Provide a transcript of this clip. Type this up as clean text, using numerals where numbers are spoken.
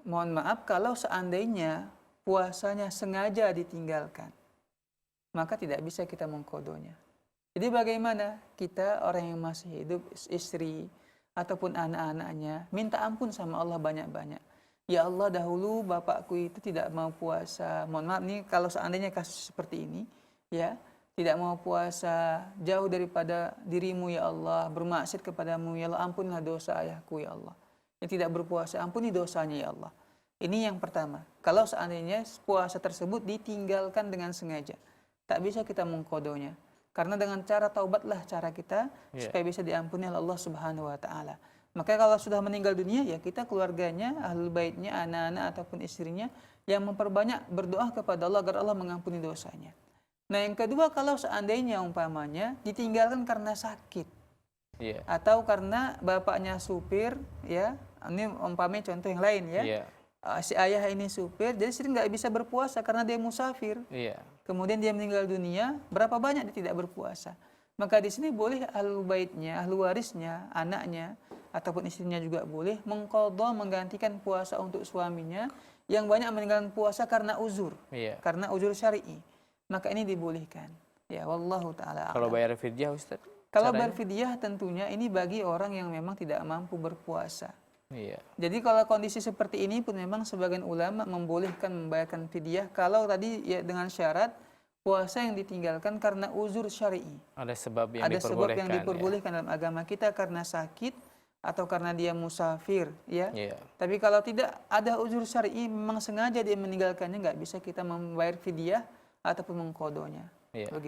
mohon maaf kalau seandainya puasanya sengaja ditinggalkan, maka tidak bisa kita mengkodonya. Jadi bagaimana kita orang yang masih hidup, istri ataupun anak-anaknya, minta ampun sama Allah banyak-banyak. Ya Allah, dahulu bapakku itu tidak mau puasa. Mohon maaf nih kalau seandainya kasus seperti ini, ya, tidak mau puasa, jauh daripada dirimu ya Allah, bermaksiat kepadamu ya Allah, ampunilah dosa ayahku ya Allah. Yang tidak berpuasa, ampuni dosanya ya Allah. Ini yang pertama. Kalau seandainya puasa tersebut ditinggalkan dengan sengaja, tak bisa kita mengkodonya. Karena dengan cara taubatlah cara kita supaya bisa diampuni oleh Allah Subhanahu wa taala. Maka kalau sudah meninggal dunia, ya kita keluarganya, ahlul baitnya, anak-anak ataupun istrinya yang memperbanyak berdoa kepada Allah agar Allah mengampuni dosanya. Nah, yang kedua, kalau seandainya umpamanya ditinggalkan karena sakit, atau karena bapaknya supir, ya, ini umpamanya contoh yang lain ya. Si ayah ini supir, jadi sering nggak bisa berpuasa karena dia musafir. Kemudian dia meninggal dunia, berapa banyak dia tidak berpuasa. Maka di sini boleh ahlul baitnya, ahlu warisnya, anaknya, ataupun istrinya juga boleh mengqadha, menggantikan puasa untuk suaminya yang banyak meninggalkan puasa karena uzur, karena uzur syar'i. Maka ini dibolehkan. Ya, wallahu taala a'lam. Kalau bayar fidyah, Ustaz? Kalau bayar fidyah tentunya ini bagi orang yang memang tidak mampu berpuasa. Jadi kalau kondisi seperti ini pun memang sebagian ulama membolehkan membayarkan fidyah kalau tadi ya dengan syarat puasa yang ditinggalkan karena uzur syar'i. Ada sebab yang diperbolehkan dalam agama kita karena sakit atau karena dia musafir, ya. Tapi kalau tidak ada uzur syar'i, memang sengaja dia meninggalkannya, nggak bisa kita membayar fidyah ataupun mengqadhonya.